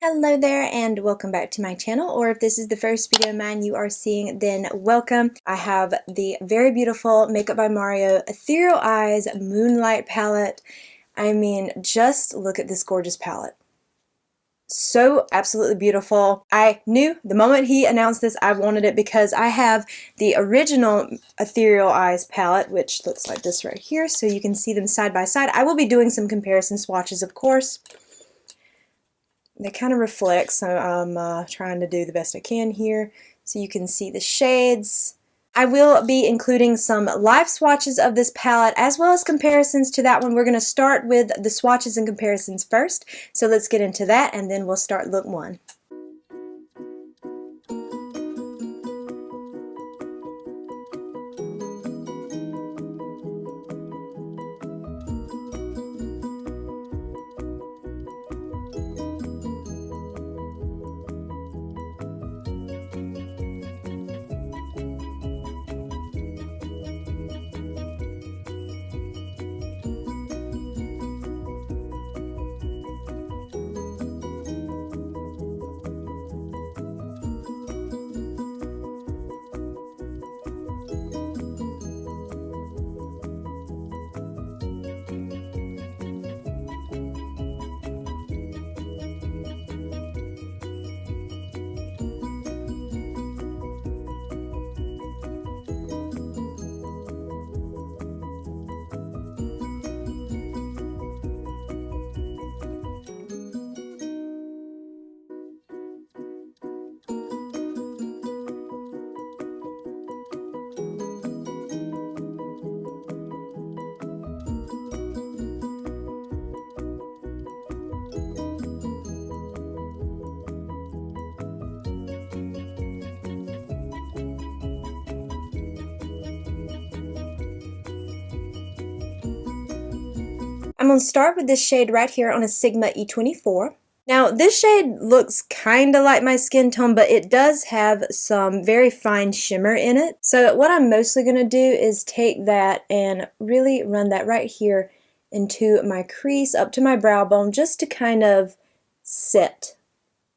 Hello there and welcome back to my channel, or if this is the first video of mine you are seeing, then welcome. I have the very beautiful Makeup by Mario Ethereal Eyes Moonlight palette. I mean, just look at this gorgeous palette. So absolutely beautiful. I knew the moment he announced this I wanted it because I have the original Ethereal Eyes palette, which looks like this right here, so you can see them side by side. I will be doing some comparison swatches, of course. They kind of reflect, so I'm trying to do the best I can here so you can see the shades. I will be including some live swatches of this palette as well as comparisons to that one. We're going to start with the swatches and comparisons first, so let's get into that and then we'll start look one. I'm going to start with this shade right here on a Sigma E24. Now this shade looks kind of like my skin tone, but it does have some very fine shimmer in it. So what I'm mostly going to do is take that and really run that right here into my crease up to my brow bone just to kind of set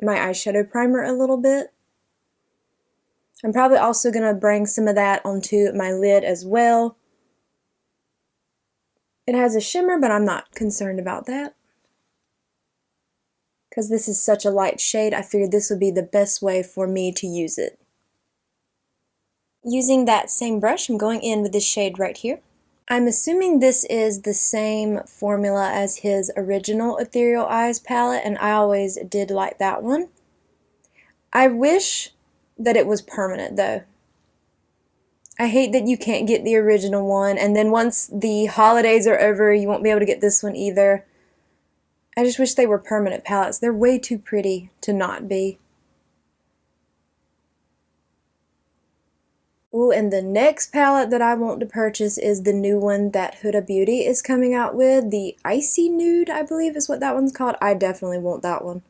my eyeshadow primer a little bit. I'm probably also going to bring some of that onto my lid as well. It has a shimmer, but I'm not concerned about that. Because this is such a light shade, I figured this would be the best way for me to use it. Using that same brush, I'm going in with this shade right here. I'm assuming this is the same formula as his original Ethereal Eyes palette, and I always did like that one. I wish that it was permanent though. I hate that you can't get the original one, and then once the holidays are over, you won't be able to get this one either. I just wish they were permanent palettes. They're way too pretty to not be. Ooh, and the next palette that I want to purchase is the new one that Huda Beauty is coming out with. The Icy Nude, I believe is what that one's called. I definitely want that one.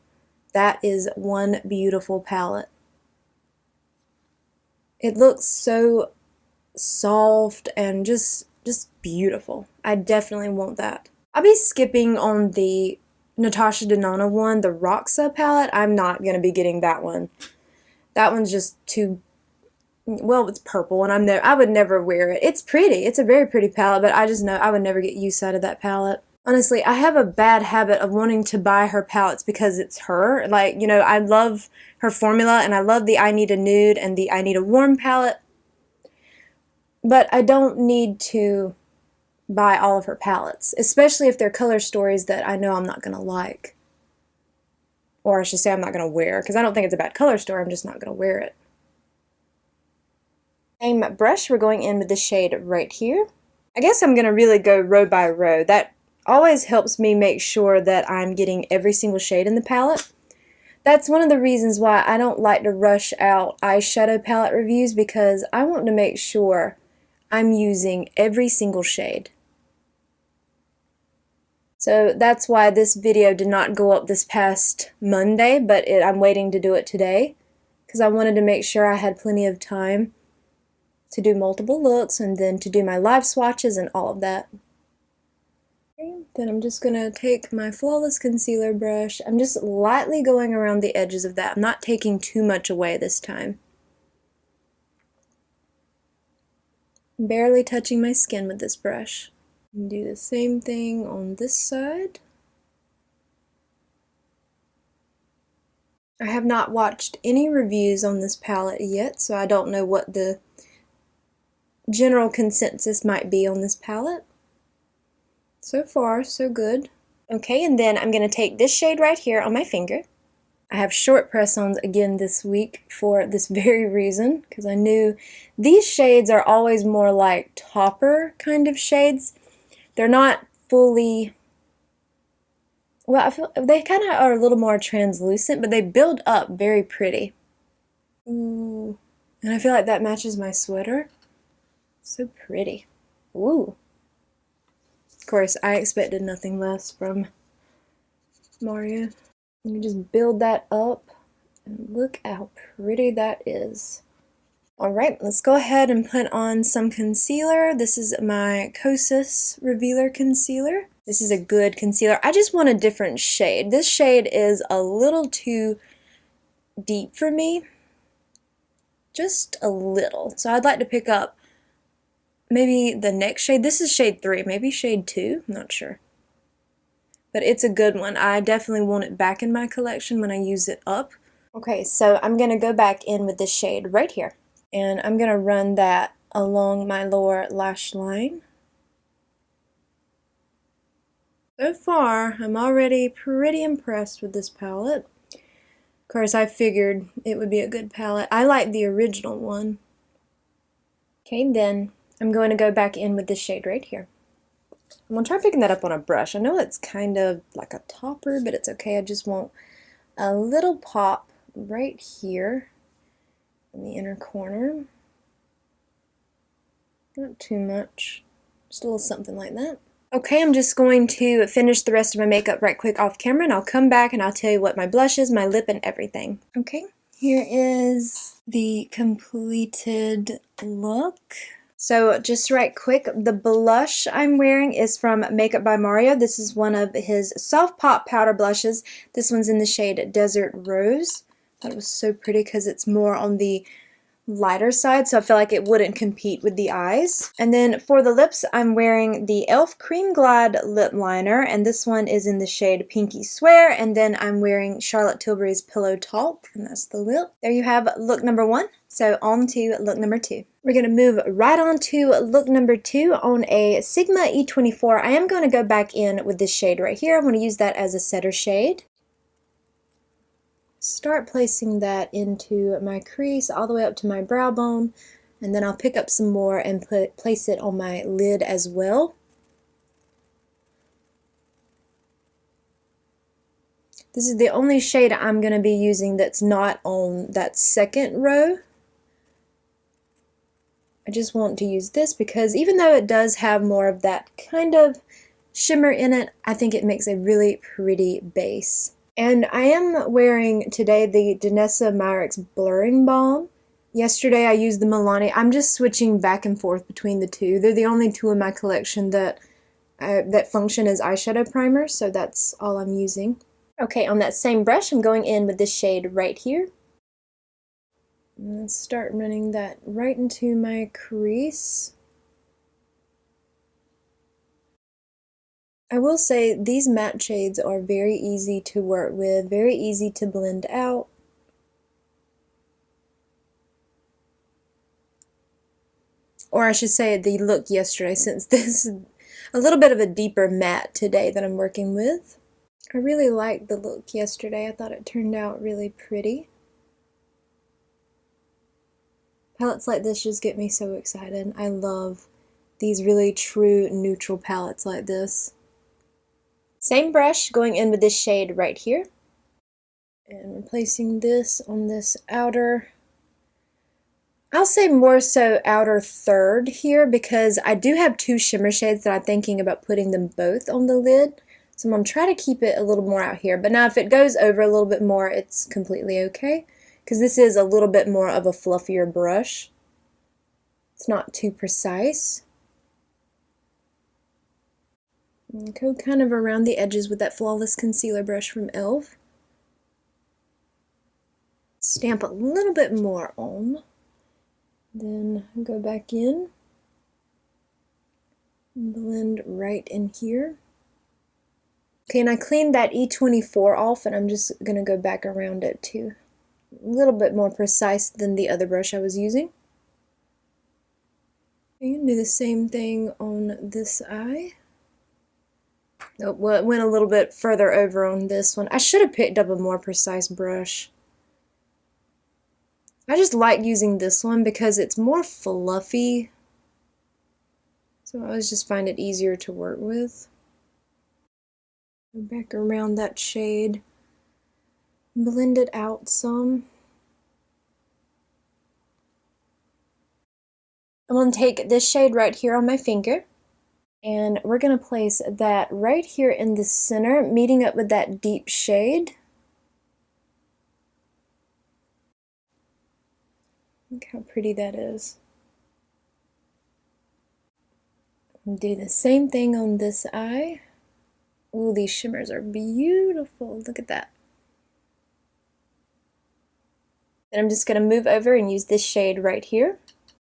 That is one beautiful palette. It looks so soft and just beautiful. I definitely want that. I'll be skipping on the Natasha Denona one, the Roxa palette. I'm not going to be getting that one. That one's just too, well, it's purple and I would never wear it. It's pretty. It's a very pretty palette, but I just know I would never get use out of that palette. Honestly, I have a bad habit of wanting to buy her palettes because it's her. Like, you know, I love her formula and I love the I Need a Nude and the I Need a Warm palette. But I don't need to buy all of her palettes, especially if they're color stories that I know I'm not going to like. Or I should say I'm not going to wear, because I don't think it's a bad color story, I'm just not going to wear it. Same brush, we're going in with the shade right here. I guess I'm going to really go row by row. That always helps me make sure that I'm getting every single shade in the palette. That's one of the reasons why I don't like to rush out eyeshadow palette reviews, because I want to make sure I'm using every single shade. So that's why this video did not go up this past Monday, but I'm waiting to do it today, because I wanted to make sure I had plenty of time to do multiple looks and then to do my live swatches and all of that. Okay, then I'm just going to take my Flawless Concealer brush. I'm just lightly going around the edges of that. I'm not taking too much away this time. Barely touching my skin with this brush. And do the same thing on this side. I have not watched any reviews on this palette yet, so I don't know what the general consensus might be on this palette. So far, so good. Okay, and then I'm going to take this shade right here on my finger. I have short press-ons again this week for this very reason, because I knew these shades are always more like topper kind of shades. They're not fully, well, I feel they kind of are a little more translucent, but they build up very pretty. Ooh, and I feel like that matches my sweater. So pretty. Ooh. Of course, I expected nothing less from Mario. You just build that up, and look how pretty that is. Alright, let's go ahead and put on some concealer. This is my Kosas Revealer Concealer. This is a good concealer. I just want a different shade. This shade is a little too deep for me. Just a little. So I'd like to pick up maybe the next shade. This is shade 3, maybe shade 2, I'm not sure. But it's a good one. I definitely want it back in my collection when I use it up. Okay, so I'm going to go back in with this shade right here. And I'm going to run that along my lower lash line. So far, I'm already pretty impressed with this palette. Of course, I figured it would be a good palette. I like the original one. Okay, then I'm going to go back in with this shade right here. I'm going to try picking that up on a brush. I know it's kind of like a topper, but it's okay. I just want a little pop right here in the inner corner. Not too much. Just a little something like that. Okay, I'm just going to finish the rest of my makeup right quick off camera, and I'll come back and I'll tell you what my blush is, my lip, and everything. Okay, here is the completed look. So just right quick, the blush I'm wearing is from Makeup by Mario. This is one of his soft pop powder blushes. This one's in the shade Desert Rose. I thought it was so pretty because it's more on the lighter side, so I feel like it wouldn't compete with the eyes. And then for the lips, I'm wearing the e.l.f. Cream Glide lip liner, and this one is in the shade Pinky Swear, and then I'm wearing Charlotte Tilbury's Pillow Talk, and that's the lip. There you have look number 1. So on to look number 2. We're going to move right on to look number 2 on a Sigma E24. I am going to go back in with this shade right here. I'm going to use that as a setter shade. Start placing that into my crease all the way up to my brow bone, and then I'll pick up some more and place it on my lid as well. This is the only shade I'm going to be using that's not on that second row. I just want to use this because even though it does have more of that kind of shimmer in it, I think it makes a really pretty base. And I am wearing today the Danessa Myricks Blurring Balm. Yesterday I used the Milani. I'm just switching back and forth between the two. They're the only two in my collection that function as eyeshadow primers, so that's all I'm using. Okay, on that same brush, I'm going in with this shade right here. Let's start running that right into my crease. I will say these matte shades are very easy to work with, very easy to blend out. Or I should say the look yesterday, since this is a little bit of a deeper matte today that I'm working with. I really liked the look yesterday. I thought it turned out really pretty. Palettes like this just get me so excited. I love these really true neutral palettes like this. Same brush, going in with this shade right here. And replacing this on this outer, I'll say more so outer third here, because I do have two shimmer shades that I'm thinking about putting them both on the lid. So I'm going to try to keep it a little more out here. But now if it goes over a little bit more, it's completely okay, because this is a little bit more of a fluffier brush. It's not too precise. And go kind of around the edges with that Flawless Concealer brush from e.l.f. Stamp a little bit more on. Then go back in. Blend right in here. Okay, and I cleaned that E24 off, and I'm just going to go back around it too. A little bit more precise than the other brush I was using. You can do the same thing on this eye. Oh, well, it went a little bit further over on this one. I should have picked up a more precise brush. I just like using this one because it's more fluffy. So I always just find it easier to work with. Go back around that shade. Blend it out some. I'm going to take this shade right here on my finger, and we're going to place that right here in the center, meeting up with that deep shade. Look how pretty that is. And do the same thing on this eye. Ooh, these shimmers are beautiful. Look at that. Then I'm just going to move over and use this shade right here.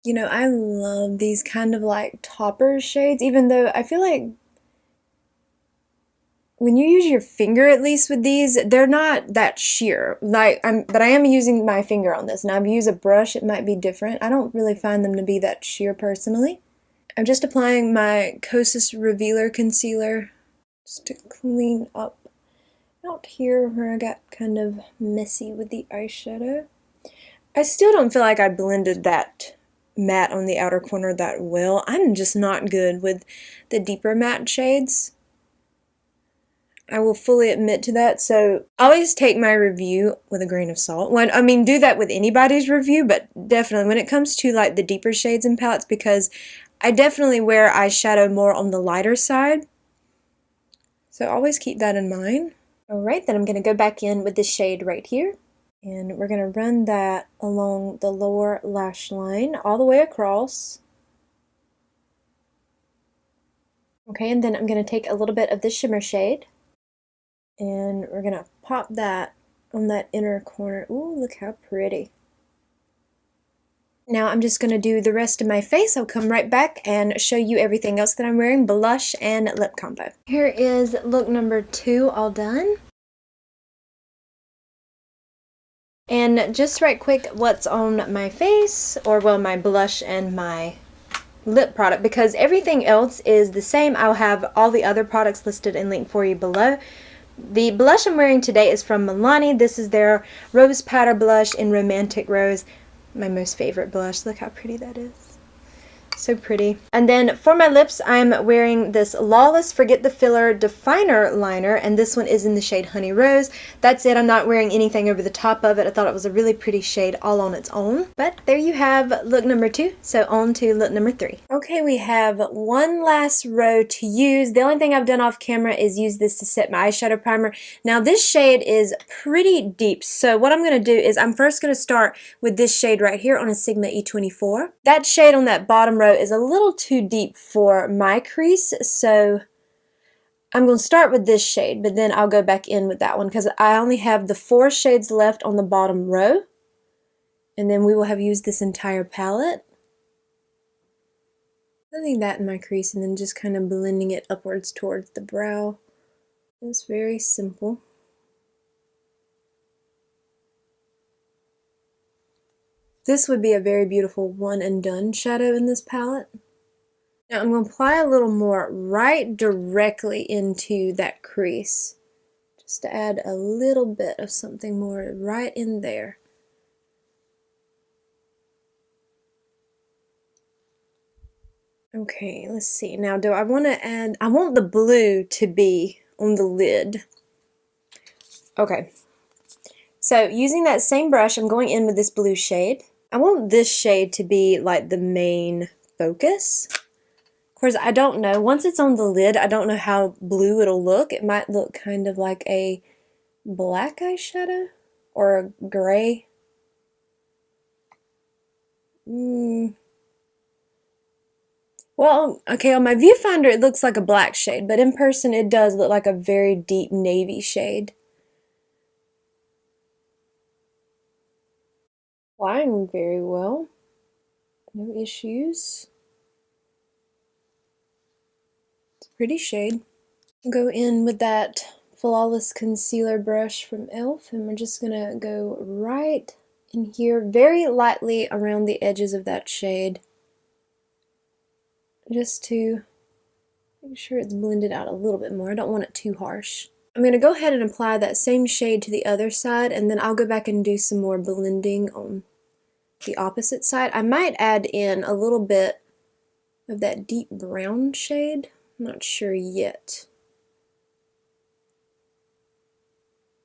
You know, I love these kind of like topper shades, even though I feel like when you use your finger, at least with these, they're not that sheer. But I am using my finger on this. Now, if you use a brush, it might be different. I don't really find them to be that sheer personally. I'm just applying my Kosas Revealer Concealer just to clean up out here where I got kind of messy with the eyeshadow. I still don't feel like I blended that matte on the outer corner that well. I'm just not good with the deeper matte shades. I will fully admit to that, so always take my review with a grain of salt. I mean, do that with anybody's review, but definitely when it comes to like the deeper shades and palettes, because I definitely wear eyeshadow more on the lighter side. So always keep that in mind. Alright, then I'm going to go back in with this shade right here. And we're going to run that along the lower lash line all the way across. Okay, and then I'm going to take a little bit of this shimmer shade. And we're going to pop that on that inner corner. Ooh, look how pretty. Now I'm just going to do the rest of my face. I'll come right back and show you everything else that I'm wearing, blush and lip combo. Here is look number 2 all done. And just right quick, what's on my face, or well, my blush and my lip product, because everything else is the same. I'll have all the other products listed and linked for you below. The blush I'm wearing today is from Milani. This is their Rose Powder Blush in Romantic Rose. My most favorite blush. Look how pretty that is. So pretty. And then for my lips, I'm wearing this Lawless Forget the Filler Definer Liner, and this one is in the shade Honey Rose. That's it. I'm not wearing anything over the top of it. I thought it was a really pretty shade all on its own. But there you have look number 2. So on to look number 3. Okay, we have one last row to use. The only thing I've done off camera is use this to set my eyeshadow primer. Now this shade is pretty deep. So what I'm going to do is I'm first going to start with this shade right here on a Sigma E24. That shade on that bottom row is a little too deep for my crease, so I'm going to start with this shade, but then I'll go back in with that one because I only have the 4 shades left on the bottom row, and then we will have used this entire palette. Putting that in my crease and then just kind of blending it upwards towards the brow. It's very simple. This would be a very beautiful one and done shadow in this palette. Now I'm going to apply a little more right directly into that crease. Just to add a little bit of something more right in there. Okay, let's see. Now do I want to add, I want the blue to be on the lid. Okay. So using that same brush, I'm going in with this blue shade. I want this shade to be like the main focus. Of course, I don't know. Once it's on the lid, I don't know how blue it'll look. It might look kind of like a black eyeshadow or a gray. Well, okay, on my viewfinder it looks like a black shade, but in person it does look like a very deep navy shade. Flying very well. No issues. It's a pretty shade. Go in with that Flawless Concealer brush from e.l.f. and we're just gonna go right in here very lightly around the edges of that shade, just to make sure it's blended out a little bit more. I don't want it too harsh. I'm going to go ahead and apply that same shade to the other side, and then I'll go back and do some more blending on the opposite side. I might add in a little bit of that deep brown shade. I'm not sure yet.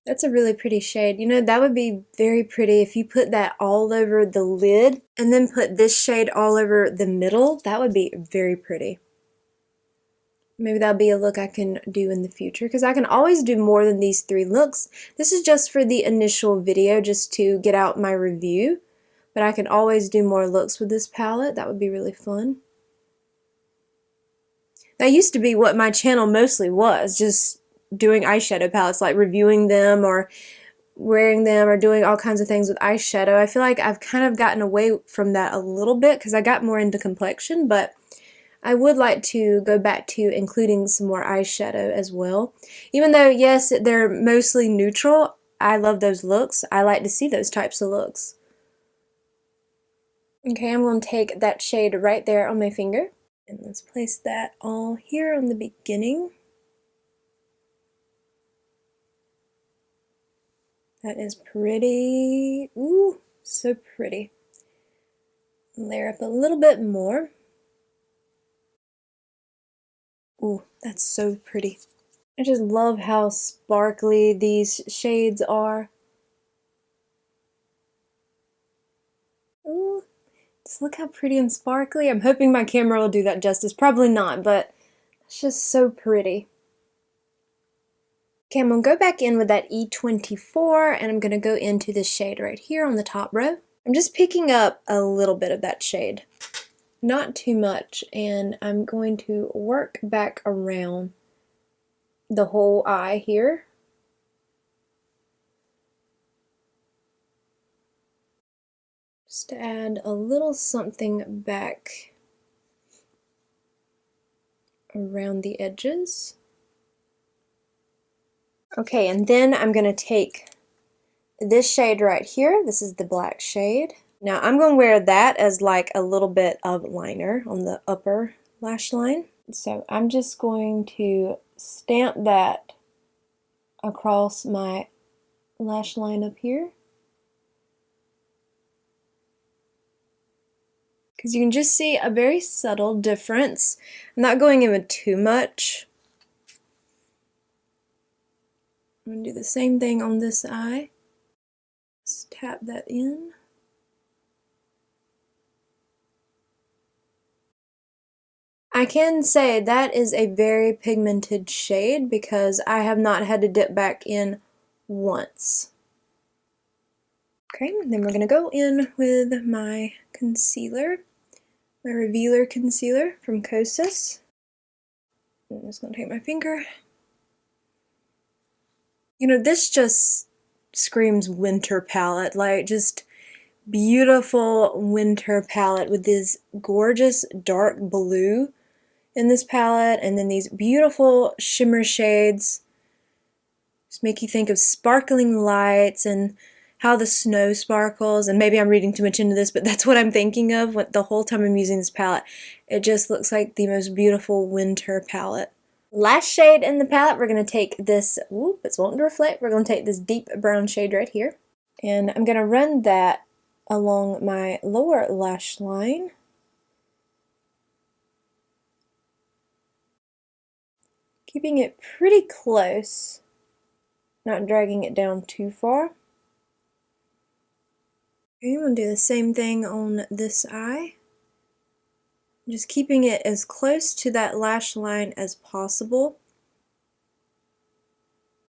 That's a really pretty shade. You know, that would be very pretty if you put that all over the lid and then put this shade all over the middle. That would be very pretty. Maybe that'll be a look I can do in the future, because I can always do more than these 3 looks. This is just for the initial video, just to get out my review, but I can always do more looks with this palette. That would be really fun. That used to be what my channel mostly was, just doing eyeshadow palettes, like reviewing them or wearing them or doing all kinds of things with eyeshadow. I feel like I've kind of gotten away from that a little bit because I got more into complexion, but I would like to go back to including some more eyeshadow as well. Even though, yes, they're mostly neutral, I love those looks. I like to see those types of looks. Okay, I'm going to take that shade right there on my finger, and let's place that all here on the beginning. That is pretty. Ooh, so pretty. Layer up a little bit more. Ooh, that's so pretty. I just love how sparkly these shades are. Ooh, just look how pretty and sparkly. I'm hoping my camera will do that justice. Probably not, but it's just so pretty. Okay, I'm going to go back in with that E24, and I'm going to go into this shade right here on the top row. I'm just picking up a little bit of that shade, not too much, and I'm going to work back around the whole eye here. Just to add a little something back around the edges. Okay, and then I'm going to take this shade right here. This is the black shade. Now I'm going to wear that as like a little bit of liner on the upper lash line. So I'm just going to stamp that across my lash line up here. Because you can just see a very subtle difference. I'm not going in with too much. I'm going to do the same thing on this eye. Just tap that in. I can say that is a very pigmented shade because I have not had to dip back in once. Okay, then we're going to go in with my concealer, my Revealer concealer from Kosas. I'm just going to take my finger. You know, this just screams winter palette, like just beautiful winter palette with this gorgeous dark blue in this palette, and then these beautiful shimmer shades. Just make you think of sparkling lights and how the snow sparkles, and maybe I'm reading too much into this, but that's what I'm thinking of the whole time I'm using this palette. It just looks like the most beautiful winter palette. Last shade in the palette, we're going to take this, whoop, it's wanting to reflect, we're going to take this deep brown shade right here, and I'm going to run that along my lower lash line. Keeping it pretty close, not dragging it down too far. Okay, I'm going to do the same thing on this eye. Just keeping it as close to that lash line as possible.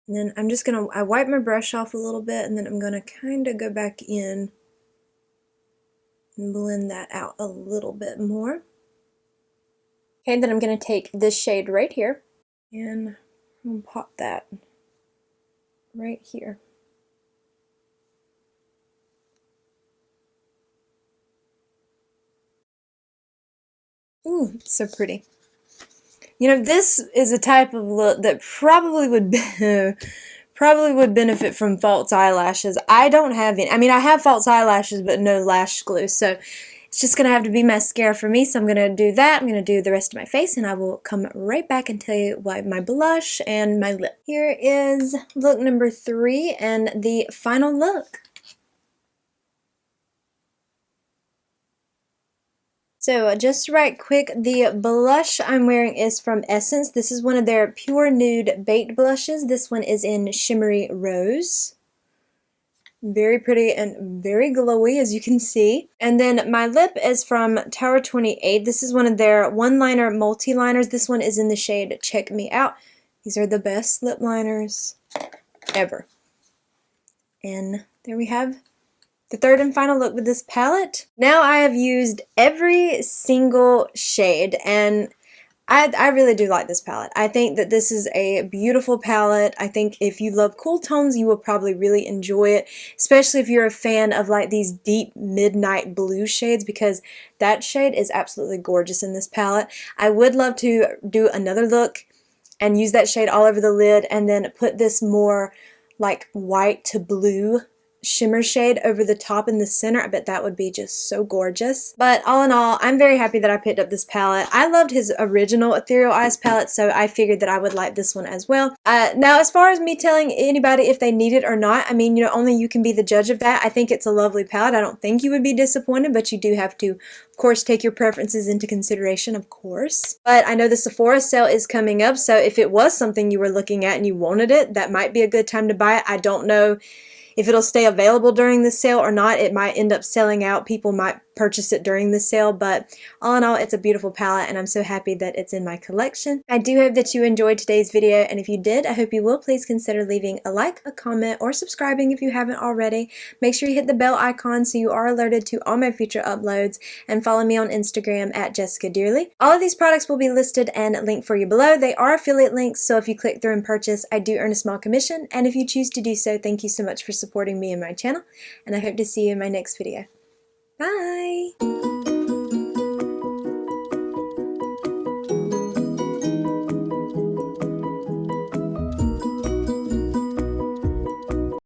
And then I'm just going to, I wipe my brush off a little bit, and then I'm going to kind of go back in and blend that out a little bit more. Okay, then I'm going to take this shade right here, and I'm going to pop that right here. Ooh, it's so pretty. You know, this is a type of look that probably would benefit from false eyelashes. I don't have any. I mean, I have false eyelashes, but no lash glue, so it's just going to have to be mascara for me, so I'm going to do that. I'm going to do the rest of my face, and I will come right back and tell you what my blush and my lip. Here is look number 3 and the final look. So just right quick, the blush I'm wearing is from Essence. This is one of their Pure Nude Baked Blushes. This one is in Shimmery Rose. Very pretty and very glowy, as you can see. And then my lip is from Tower 28. This is one of their one-liner multi-liners. This one is in the shade Check Me Out. These are the best lip liners ever. And there we have the third and final look with this palette. Now I have used every single shade, and I really do like this palette. I think that this is a beautiful palette. I think if you love cool tones, you will probably really enjoy it, especially if you're a fan of like these deep midnight blue shades, because that shade is absolutely gorgeous in this palette. I would love to do another look and use that shade all over the lid, and then put this more like white to blue shimmer shade over the top in the center. I bet that would be just so gorgeous. But all in all, I'm very happy that I picked up this palette. I loved his original Ethereal Eyes palette, so I figured that I would like this one as well. Now, as far as me telling anybody if they need it or not, I mean, you know, only you can be the judge of that. I think it's a lovely palette. I don't think you would be disappointed, but you do have to, of course, take your preferences into consideration, of course. But I know the Sephora sale is coming up, so if it was something you were looking at and you wanted it, that might be a good time to buy it. I don't know if it'll stay available during the sale or not. It might end up selling out. People might purchase it during the sale, but all in all, it's a beautiful palette, and I'm so happy that it's in my collection. I do hope that you enjoyed today's video, and if you did, I hope you will please consider leaving a like, a comment, or subscribing if you haven't already. Make sure you hit the bell icon so you are alerted to all my future uploads, and follow me on Instagram at jessicadeerly. All of these products will be listed and linked for you below. They are affiliate links, so if you click through and purchase, I do earn a small commission, and if you choose to do so, thank you so much for supporting me and my channel, and I hope to see you in my next video. Bye!